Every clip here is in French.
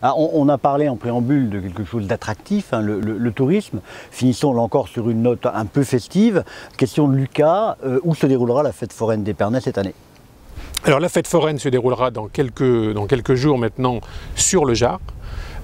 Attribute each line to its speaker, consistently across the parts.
Speaker 1: Alors, on a parlé en préambule de quelque chose d'attractif, hein, le tourisme. Finissons là encore sur une note un peu festive. Question de Lucas, où se déroulera la fête foraine d'Épernay cette année?
Speaker 2: Alors la fête foraine se déroulera dans quelques jours maintenant sur le Jard.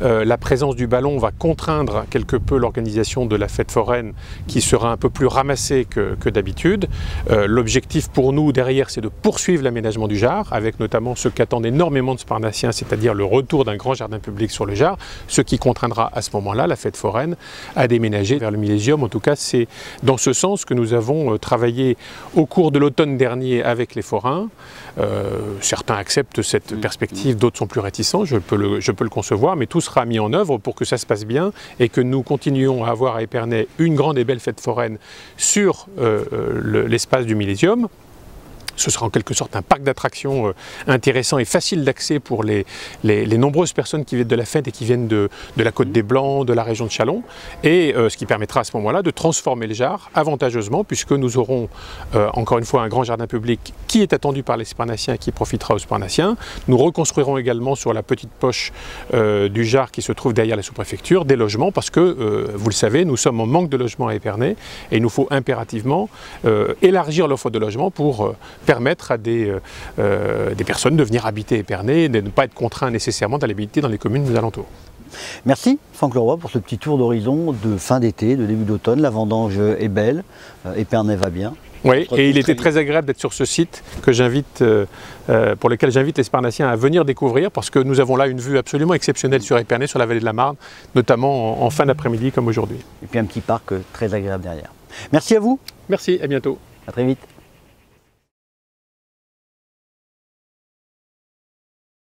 Speaker 2: La présence du ballon va contraindre quelque peu l'organisation de la fête foraine qui sera un peu plus ramassée que d'habitude. L'objectif pour nous derrière, c'est de poursuivre l'aménagement du Jard, avec notamment ce qu'attendent énormément de Sparnassiens, c'est-à-dire le retour d'un grand jardin public sur le Jard, ce qui contraindra à ce moment-là la fête foraine à déménager vers le Millésium. En tout cas, c'est dans ce sens que nous avons travaillé au cours de l'automne dernier avec les forains. Certains acceptent cette perspective, d'autres sont plus réticents, je peux le concevoir, mais tout sera mis en œuvre pour que ça se passe bien et que nous continuions à avoir à Épernay une grande et belle fête foraine sur l'espace du Millésium. Ce sera en quelque sorte un parc d'attractions intéressant et facile d'accès pour les nombreuses personnes qui viennent de la fête et qui viennent de la Côte des Blancs, de la région de Châlons, et ce qui permettra à ce moment-là de transformer le Jard avantageusement, puisque nous aurons encore une fois un grand jardin public qui est attendu par les Sparnassiens et qui profitera aux Sparnassiens. Nous reconstruirons également sur la petite poche du Jard qui se trouve derrière la sous-préfecture des logements, parce que, vous le savez, nous sommes en manque de logements à Épernay et il nous faut impérativement élargir l'offre de logements pour permettre à des personnes de venir habiter Épernay et de ne pas être contraints nécessairement d'aller habiter dans les communes des alentours.
Speaker 1: Merci Franck Leroy pour ce petit tour d'horizon de fin d'été, de début d'automne. La vendange est belle, Épernay va bien.
Speaker 2: Oui, et il était très agréable d'être sur ce site pour lequel j'invite les Sparnassiens à venir découvrir, parce que nous avons là une vue absolument exceptionnelle sur Épernay, sur la vallée de la Marne, notamment en fin d'après-midi comme aujourd'hui.
Speaker 1: Et puis un petit parc très agréable derrière. Merci à vous.
Speaker 2: Merci, à bientôt.
Speaker 1: À très vite.